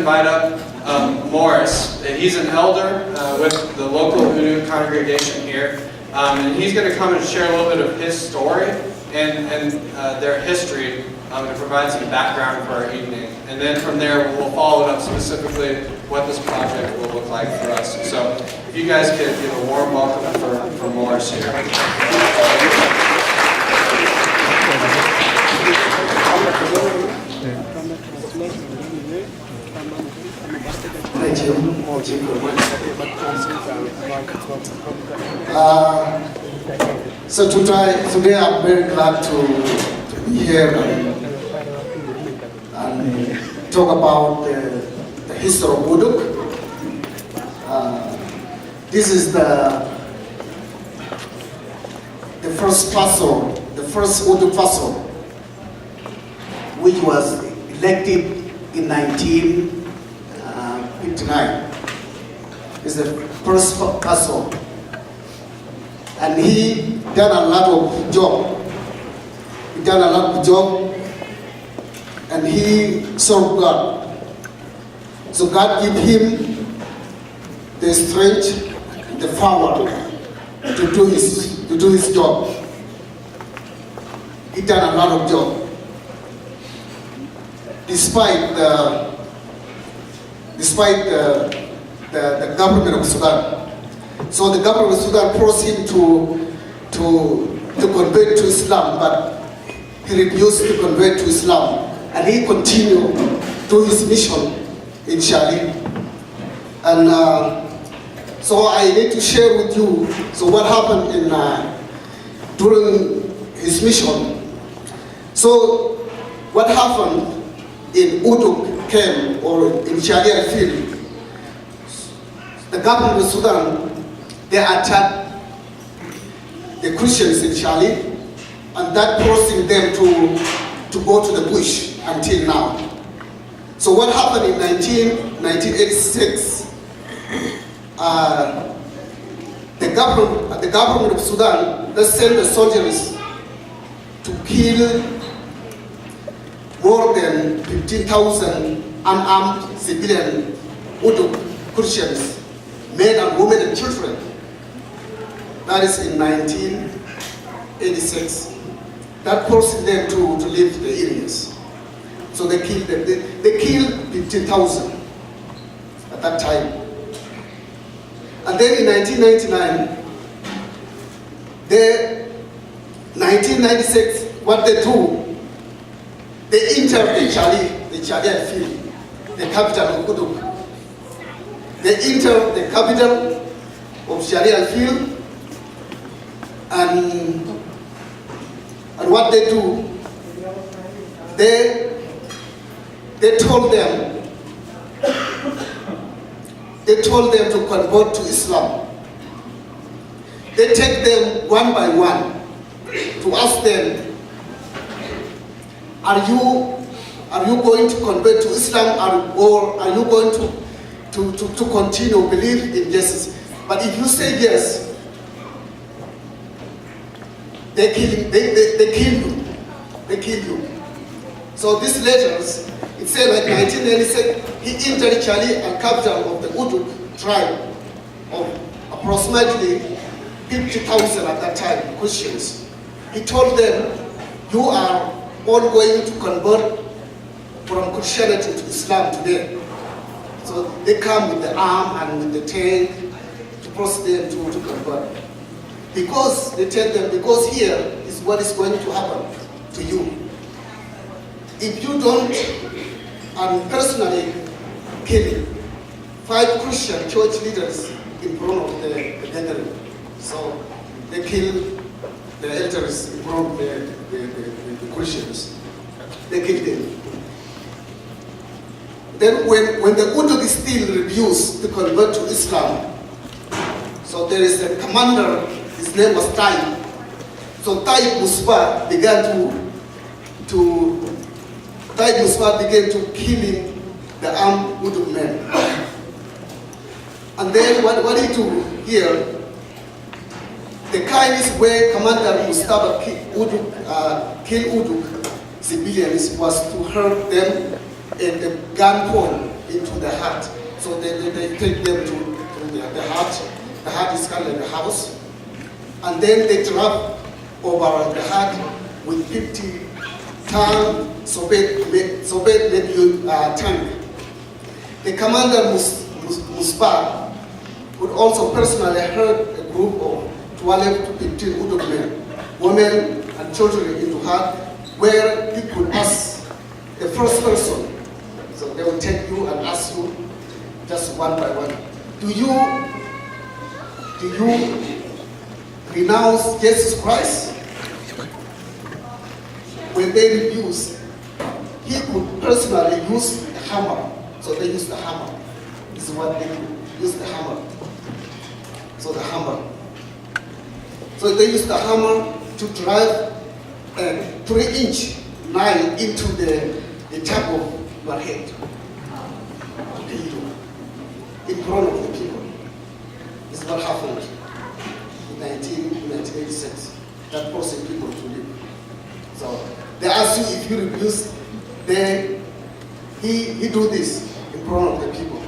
invite up Morris. He's an elder with the local Uduk congregation here. And he's going to come and share a little bit of his story and their history to provide some background for our evening. And then from there, we'll follow it up specifically what this project will look like for us. So if you guys could give a warm welcome for Morris here. Thank you. So today I'm very glad to be here and talk about the history of Uduk. This is the first pastor, the first Uduk pastor, which was elected in 1959. Is the first pastor, and he done a lot of job. He done a lot of job, and he served God. So God gave him the strength, the power to do his job. He done a lot of job, despite the government of Sudan. So the government of Sudan forced him to convert to Islam, but he refused to convert to Islam, and he continued to his mission in Shali. And so I need to share with you what happened during his mission. So what happened in Uduk camp or in Shali field? The government of Sudan, they attacked the Christians in Shali, and that forcing them to go to the bush until now. So what happened in 1986? The government of Sudan, they sent the soldiers to kill more than 15,000 unarmed civilian Uduk Christians, men and women and children. That is in 1986. That forced them to leave the areas. So they killed them. They killed 15,000 at that time. And then in 1999, 1996, what they do, they entered the Shali field, the capital of Uduk. They entered the capital of Sharia field, and what they do, they told them to convert to Islam. They take them one by one to ask them, are you going to convert to Islam, or are you going to continue believe in Jesus? But if you say yes, they kill you. So these letters, it said like 1996, he entered Chali, a capital of the Uduk tribe of approximately 50,000 at that time, Christians. He told them, you are all going to convert from Christianity to Islam today. So they come with the arm and with the tank to force them to convert. Because they tell them, because here is what is going to happen to you. If you don't, I'm personally killing 5 Christian church leaders in front of the gathering. So they kill the elders in front of the Christians. They kill them. Then when the Uduk still refused to convert to Islam, so there is a commander, his name was Tai. So Tai Musba began to killing the armed Uduk men. And then what he do here, the kindest way Commander Mustafa kill Uduk civilians was to hurt them at the gunpoint into the hut. So they take them to the hut. The hut is kind of like a house. And then they drop over the hut with 50 ton Soviet tank. The commander Musbar would also personally herd a group of 12 to 15 Uduk men, women and children into hut where he could ask the first person. So they will take you and ask you just one by one. Do you renounce Jesus Christ? When they refuse, he could personally use a hammer. So they use the hammer. This is what they do. Use the hammer. So the hammer. So they use the hammer to drive a 3-inch nail into the top of your head. In front of the people. This is what happened in 1986. That forced people to live. So they ask you if you refuse, he do this in front of the people.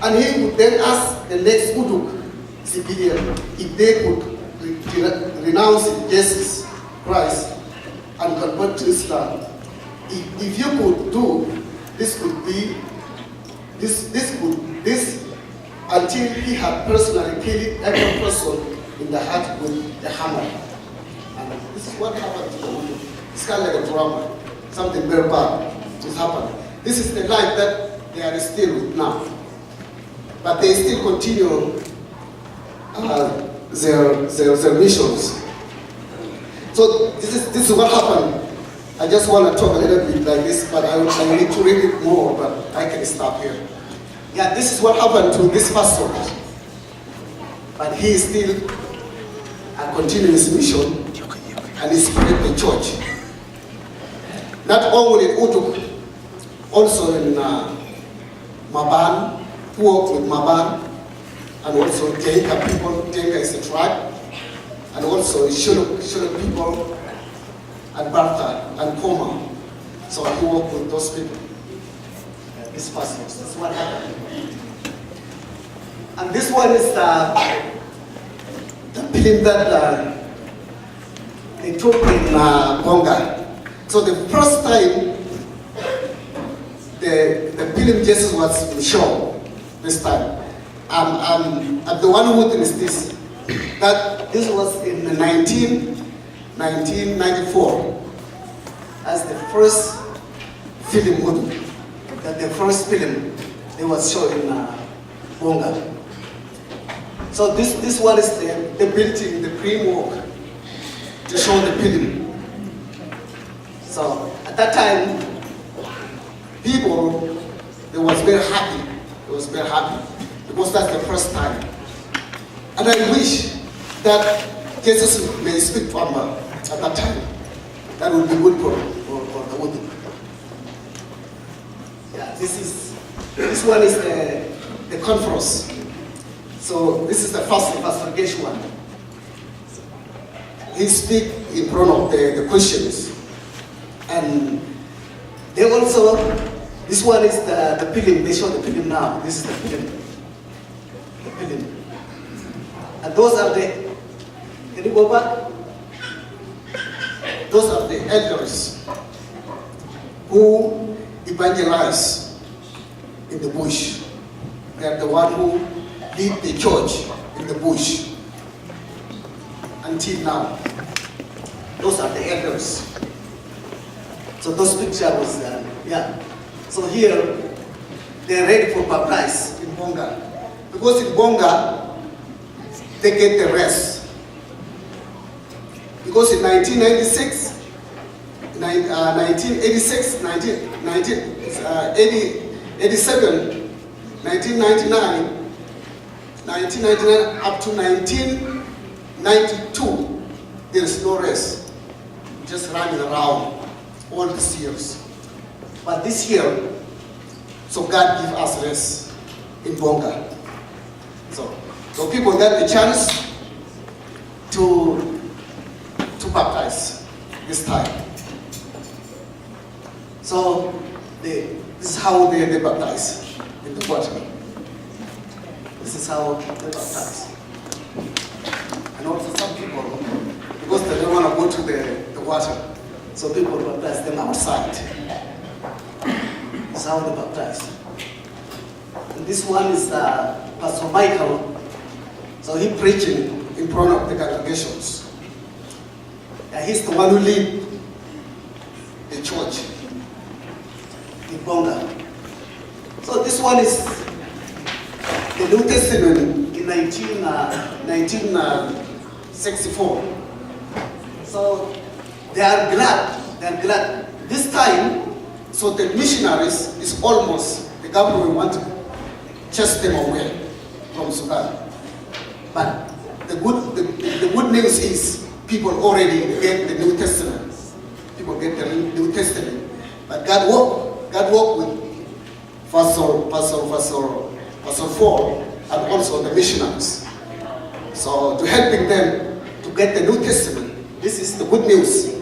And he would then ask the next Uduk civilian if they could renounce Jesus Christ and convert to Islam. If you could do, this until he had personally killed every person in the heart with a hammer. And this is what happened to the Uduk. It's kind of like a drama. Something very bad has happened. This is the life that they are still with now. But they still continue their missions. So this is what happened. I just want to talk a little bit like this, but I need to read it more, but I can stop here. Yeah, this is what happened to this pastor. But he is still continuing his mission and he spread the church. Not only in Uduk, also in Maban, who work with Maban, and also Tenka people. Tenka is a tribe, and also Shuluk people, and Barta, and Koma. So he worked with those people. This pastors, this is what happened. And this one is the film that they took in Bonga. So the first time the film Jesus was shown this time, I'm the one who witnessed this. That this was in 1994 as the first film, the first film they was shown in Bonga. So this one is the building, the framework to show the film. So at that time, people, they was very happy. They was very happy because that's the first time. And I wish that Jesus may speak from at that time. That would be good for the women. Yeah, this one is the conference. So this is the first one. He speak in front of the Christians. And they also, this one is the film, they show the film now. This is the film. The film. And those are the, can you go back? Those are the elders who evangelize in the bush. They are the one who lead the church in the bush until now. Those are the elders. So those pictures was, yeah. So here, they're ready for baptize in Bonga. Because in Bonga, they get the rest. Because in 1996, 1986, 1987, 1999, 1999 up to 1992, there is no rest. Just running around all these years. But this year, so God give us rest in Bonga. So people get the chance to baptize this time. So the This is how they baptize in the water. This is how they baptize. And also some people, because they don't want to go to the water, so people baptize them outside. This is how they baptize. And this one is Pastor Michael. So he preaching in front of the congregations. He's the one who lead the church in Bonga. So this one is the New Testament in 1964. So they are glad. This time, so the missionaries is almost, the government want to chase them away from Sudan. But the good news is people already get the New Testament. People get the New Testament. But God worked with Pastor Ford and also the missionaries. So to helping them to get the New Testament, this is the good news.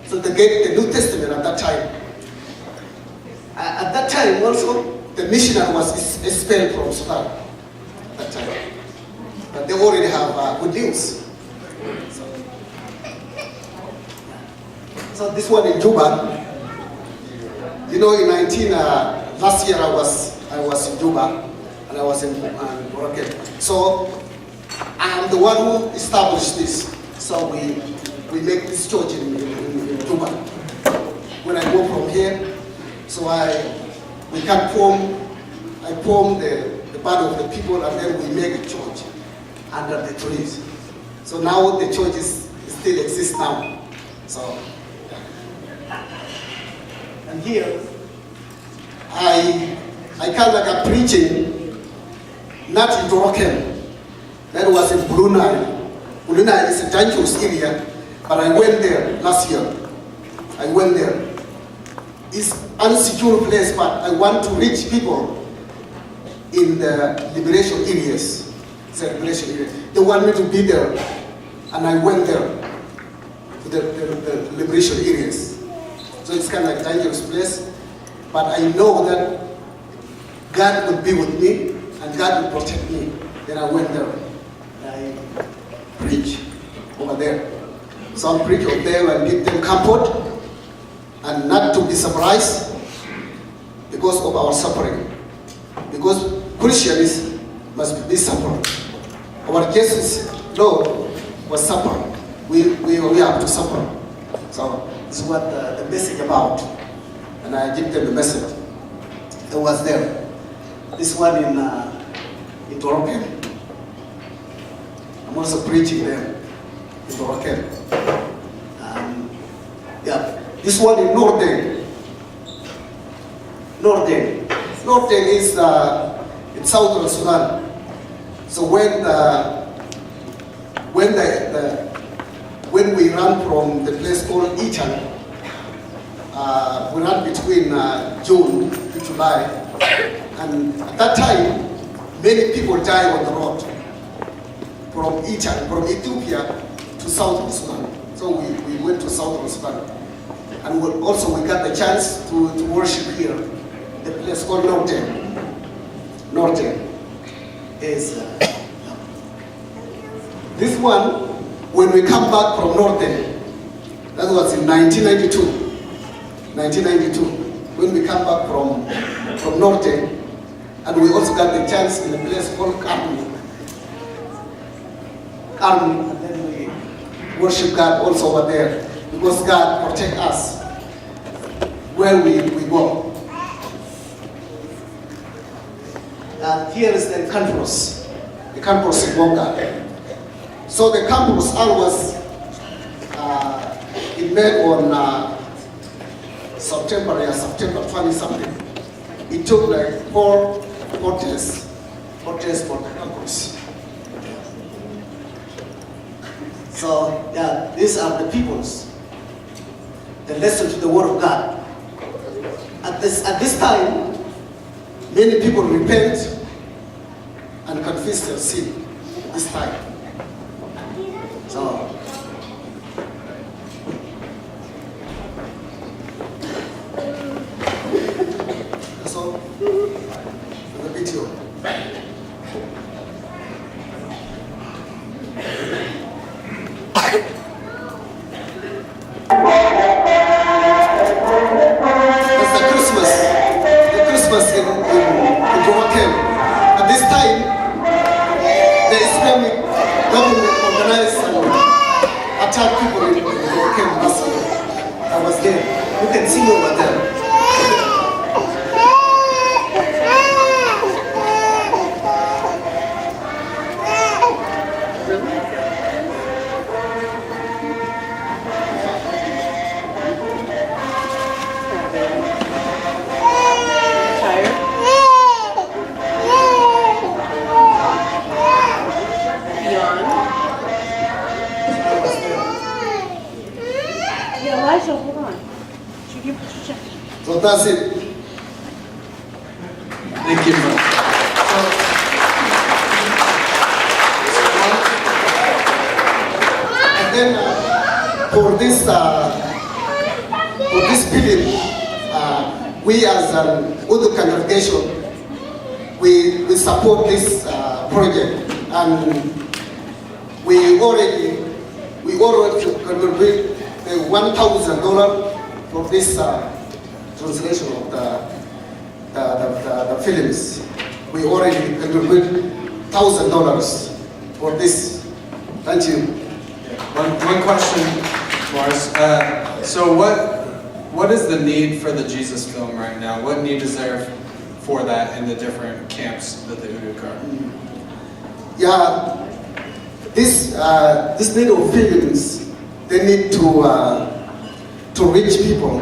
So they get the New Testament at that time. At that time also, the missionary was expelled from Sudan at that time. But they already have good news. So this one in Juba, you know, in last year I was in Juba and I was in Morocco. So I'm the one who established this. So we make this church in Juba. When I go from here, so I form the part of the people and then we make a church under the trees. So now the church still exists now. So, and here I kind of like preaching, not in Dorokem. That was in Blue Nile. Blue Nile is a dangerous area, but I went there last year. I went there. It's an unsecure place, but I want to reach people in the liberation areas. It's a liberation area. They want me to be there, and I went there to the liberation areas. So it's kind of like a dangerous place, but I know that God will be with me, and God will protect me. Then I went there. I preach over there. So I preach over there and give them comfort, and not to be surprised because of our suffering. Because Christians must be suffering. Our Jesus, Lord, was suffering. We have to suffer. So this is what the message about. And I give them the message. It was there. This one in Dorokem. I'm also preaching there in Dorokem. This one in Norden. Norden is in southern Sudan. So when we ran from the place called Eton, we ran between June to July, and at that time, many people died on the road from Eton, from Ethiopia to southern Sudan. So we went to southern Sudan, and we got the chance to worship here, the place called Norden. Norden is this one. When we come back from Norden, that was in 1992. 1992, when we come back from Norden, and we also got the chance in a place called Karmi, and then we worship God also over there, because God protect us where we go. And here is the campus in Bonga. So the campus was it made on September 20 something. It took like four days for the campus. So yeah, these are the peoples that listen to the word of God. At this time, many people repent and confess their sin this time. the video. That's the Christmas in Joachim. At this time, the Islamic government organized and attacked people in Joachim last year. I was there. You can see over there. Elijah, hold on. So that's it. Thank you. And then for this film, we as an Udu congregation, we support this project, and we already contribute $1,000 for this translation of the films. We already contribute $1,000 for this. Thank you. One question, Morris. So what is the need for the Jesus film right now? What need is there for that in the different camps that the Uduk are? Yeah, this need of films, they need to reach people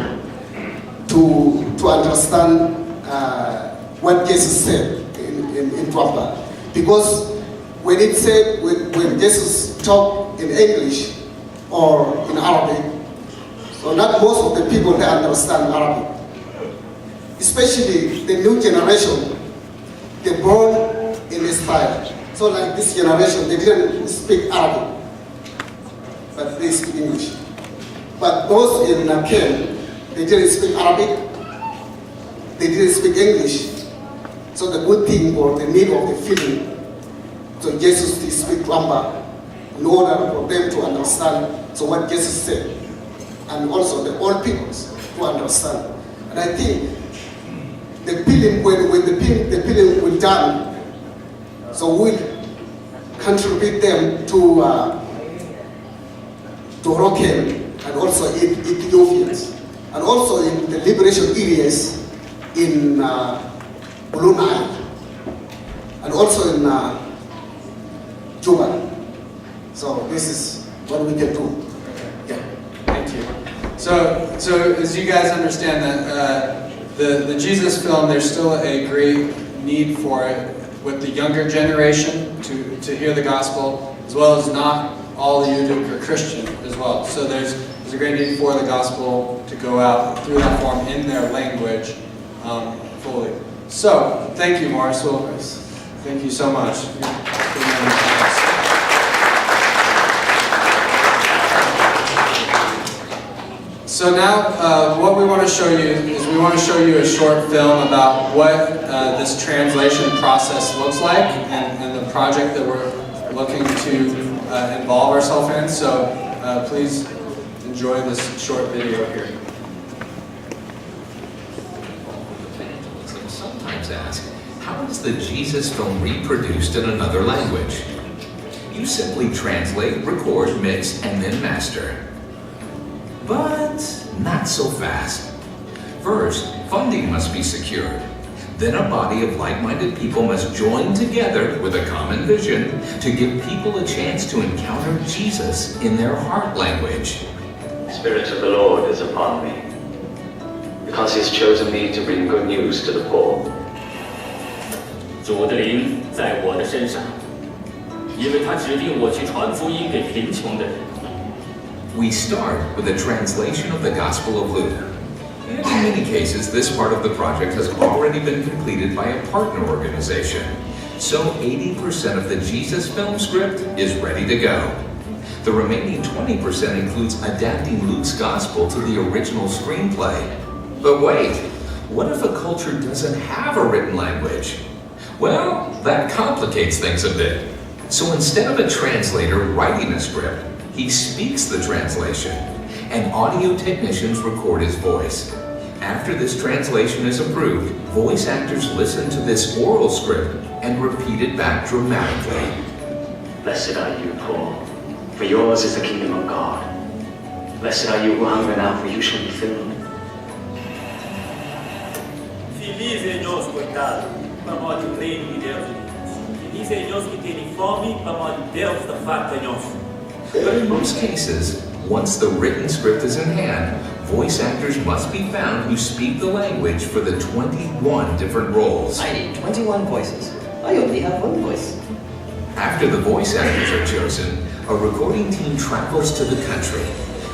to understand what Jesus said in Twamba. Because when Jesus talked in English or in Arabic, so not most of the people they understand Arabic. Especially the new generation, they born in this style. So like this generation, they didn't speak Arabic, but they speak English. But those in Ken, they didn't speak Arabic, they didn't speak English. So the good thing or the need of the film, so Jesus to speak Twamba in order for them to understand so what Jesus said, and also the old peoples to understand. And I think the film, when the film will done, so we'll contribute them to Rokel and also Ethiopians, and also in the liberation areas in Blue Nile, and also in Juba. So this is what we can do. Yeah. Thank you. So as you guys understand that the Jesus film, there's still a great need for it with the younger generation to hear the gospel, as well as not all the Uduk are Christian as well. So there's a great need for the gospel to go out through that form in their language fully. So thank you, Morris. Well, thank you so much. So now what we want to show you is we want to show you a short film about what this translation process looks like and the project that we're looking to involve ourselves in. So please enjoy this short video here. Sometimes ask, how is the Jesus film reproduced in another language? You simply translate, record, mix, and then master. But not so fast. First, funding must be secured. Then a body of like-minded people must join together with a common vision to give people a chance to encounter Jesus in their heart language. The Spirit of the Lord is upon me, because He has chosen me to bring good news to the poor. 主的灵在我的身上，因为他指定我去传福音给贫穷的人。 We start with a translation of the Gospel of Luke. And in many cases, this part of the project has already been completed by a partner organization. So 80% of the Jesus film script is ready to go. The remaining 20% includes adapting Luke's Gospel to the original screenplay. But wait, What if a culture doesn't have a written language? Well, that complicates things a bit. So instead of a translator writing a script, he speaks the translation, and audio technicians record his voice. After this translation is approved, voice actors listen to this oral script and repeat it back dramatically. Blessed are you, poor, for yours is the kingdom of God. Blessed are you who hunger now, for you shall be filled. Felizes nós, coitados, para nós o reino de Deus. Felizes nós que têm fome, para nós Deus da farta nós. But in most cases, once the written script is in hand, voice actors must be found who speak the language for the 21 different roles. I need 21 voices. I only have one voice. After the voice actors are chosen, a recording team travels to the country,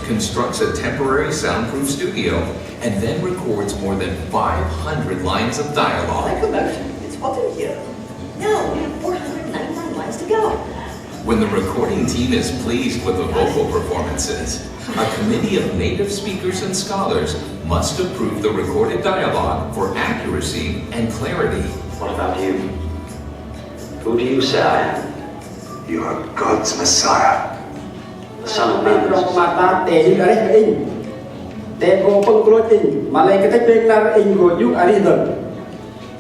constructs a temporary soundproof studio, and then records more than 500 lines of When dialogue. I come out, it's hot in here. No, we have 499 lines to go. When the recording team is pleased with the vocal performances, a committee of native speakers and scholars must approve the recorded dialogue for accuracy and clarity. What about you? Who do you say I am? You are God's Messiah. The Son of Man.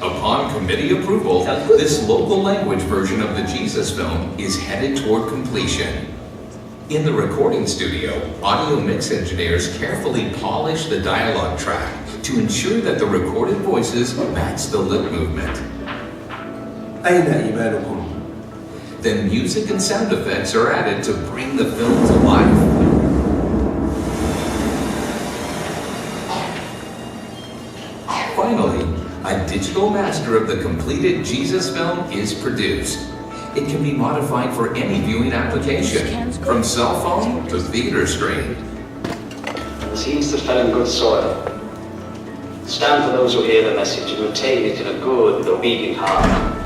Upon committee approval, this local language version of the Jesus film is headed toward completion. In the recording studio, audio mix engineers carefully polish the dialogue track to ensure that the recorded voices match the lip movement. أين إيمانكم؟ Then music and sound effects are added to bring the film to life. Finally, a digital master of the completed Jesus film is produced. It can be modified for any viewing application, from cell phone to theater screen. The seeds that fell in good soil stand for those who hear the message and retain it in a good, obedient heart.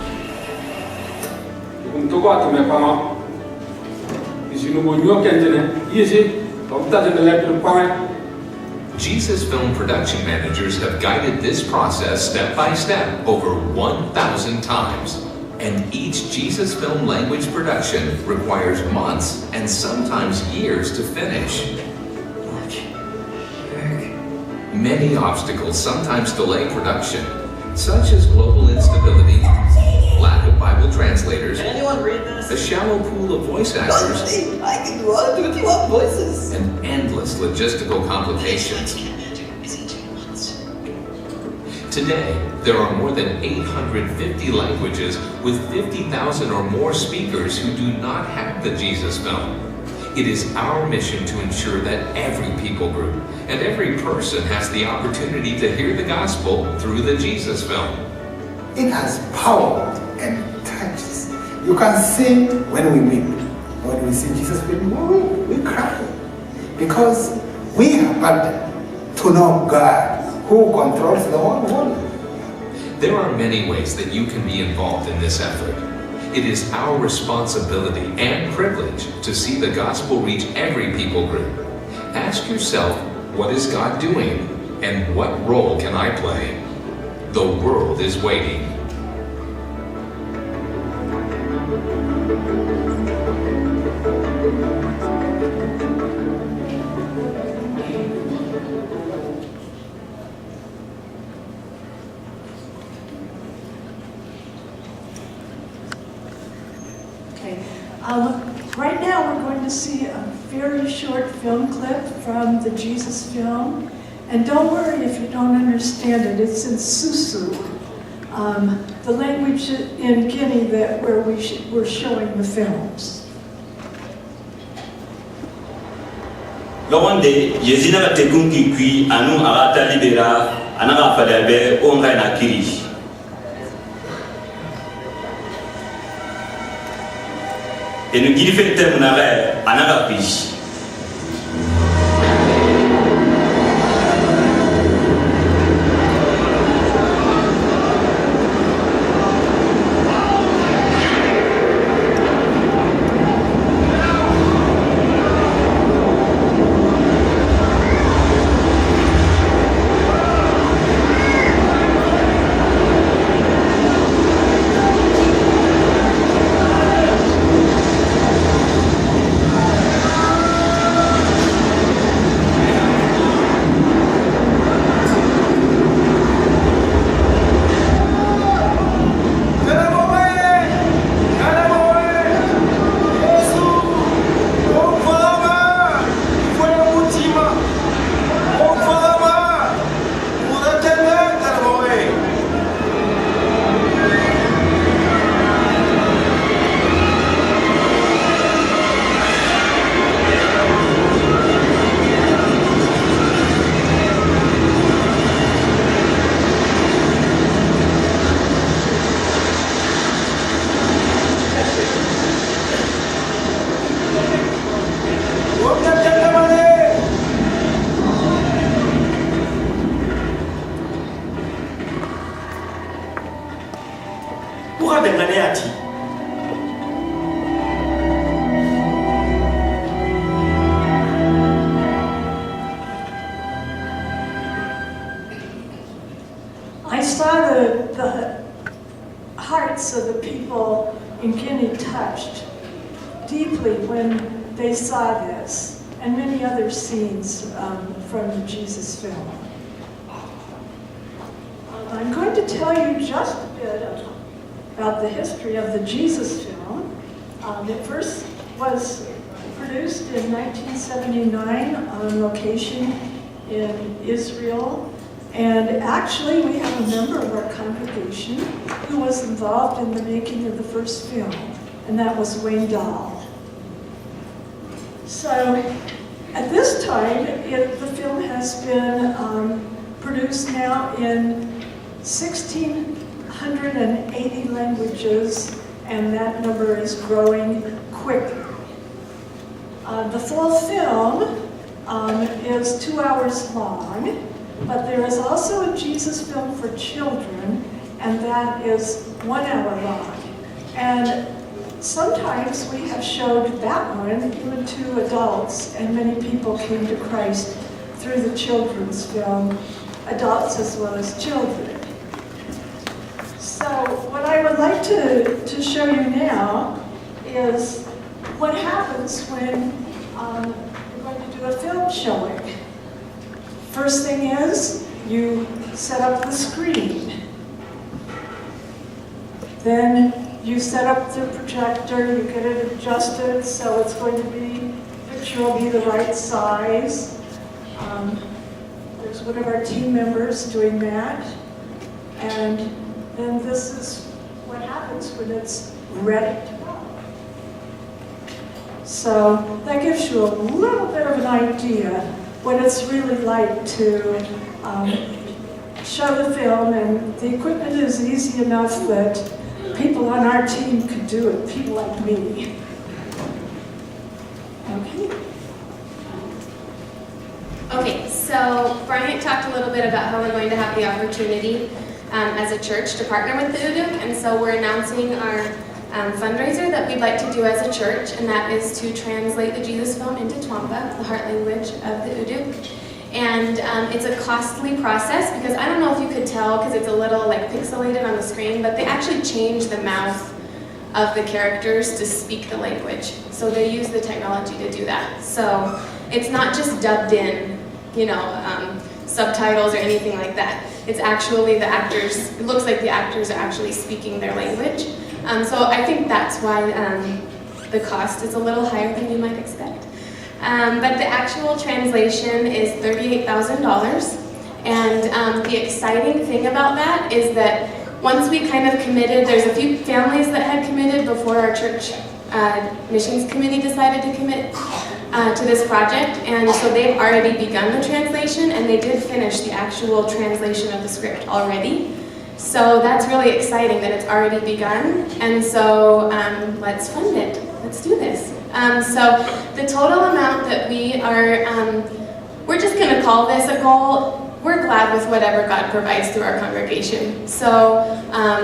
Jesus Film production managers have guided this process step by step over 1,000 times. And each Jesus Film language production requires months and sometimes years to finish. Many obstacles sometimes delay production, such as global instability, lack of Bible translators, Can anyone read this? a shallow pool of voice actors, I can do all 21 voices. and endless logistical complications. Today, there are more than 850 languages with 50,000 or more speakers who do not have the Jesus Film. It is our mission to ensure that every people group and every person has the opportunity to hear the gospel through the Jesus Film. It has power and touches. You can sing when we weep. When we sing Jesus, we cry. Because we have got to know God who controls the whole world. There are many ways that you can be involved in this effort. It is our responsibility and privilege to see the gospel reach every people group. Ask yourself, what is God doing? And what role can I play? The world is waiting. Okay. Right now, we're going to see a very short film clip from the Jesus film. And don't worry if you don't understand it. It's in Susu, the language in Guinea where we're showing the films. Lawande yezina ka tekunki kui anu agata libera anaga fadabe onga na kiri. Enu giri fete munaga anaga pish. Bukan dengan hati. I saw the hearts of the people in Guinea touched deeply when they saw this, and many other scenes from the Jesus film. I'm going to tell you just a bit about the history of the Jesus film. It first was produced in 1979 on location in Israel. And actually, we have a member of our congregation who was involved in the making of the first film, and that was Wayne Dahl. So, at this time, the film has been produced now in 1,680 languages, and that number is growing quickly. The full film is 2 hours long. But there is also a Jesus film for children, and that is 1 hour long. And sometimes we have showed that one even to adults, and many people came to Christ through the children's film, adults as well as children. So what I would like to show you now is what happens when we're going to do a film showing. First thing is, you set up the screen. Then you set up the projector, you get it adjusted so it's going to be, the picture will be the right size. There's one of our team members doing that. And then this is what happens when it's ready to go. So that gives you a little bit of an idea what it's really like to show the film, and the equipment is easy enough that people on our team could do it, people like me. Okay. Okay, so Bryant talked a little bit about how we're going to have the opportunity as a church to partner with the Uduk, and so we're announcing our fundraiser that we'd like to do as a church, and that is to translate the Jesus film into Twampa, the heart language of the Uduk. And it's a costly process because I don't know if you could tell because it's a little like pixelated on the screen, but they actually change the mouth of the characters to speak the language. So they use the technology to do that. So it's not just dubbed in, subtitles or anything like that. It's actually the actors, it looks like the actors are actually speaking their language. So I think that's why the cost is a little higher than you might expect. But the actual translation is $38,000. And the exciting thing about that is that once we kind of committed, there's a few families that had committed before our church missions committee decided to commit to this project. And so they've already begun the translation, and they did finish the actual translation of the script already. So that's really exciting that it's already begun, and so let's fund it. Let's do this. So the total amount that we are, we're just going to call this a goal. We're glad with whatever God provides through our congregation. So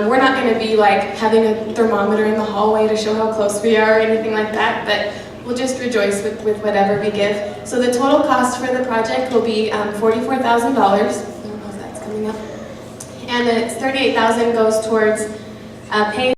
we're not going to be like having a thermometer in the hallway to show how close we are or anything like that, but we'll just rejoice with whatever we give. So the total cost for the project will be $44,000. I don't know if that's coming up. And then $38,000 goes towards paying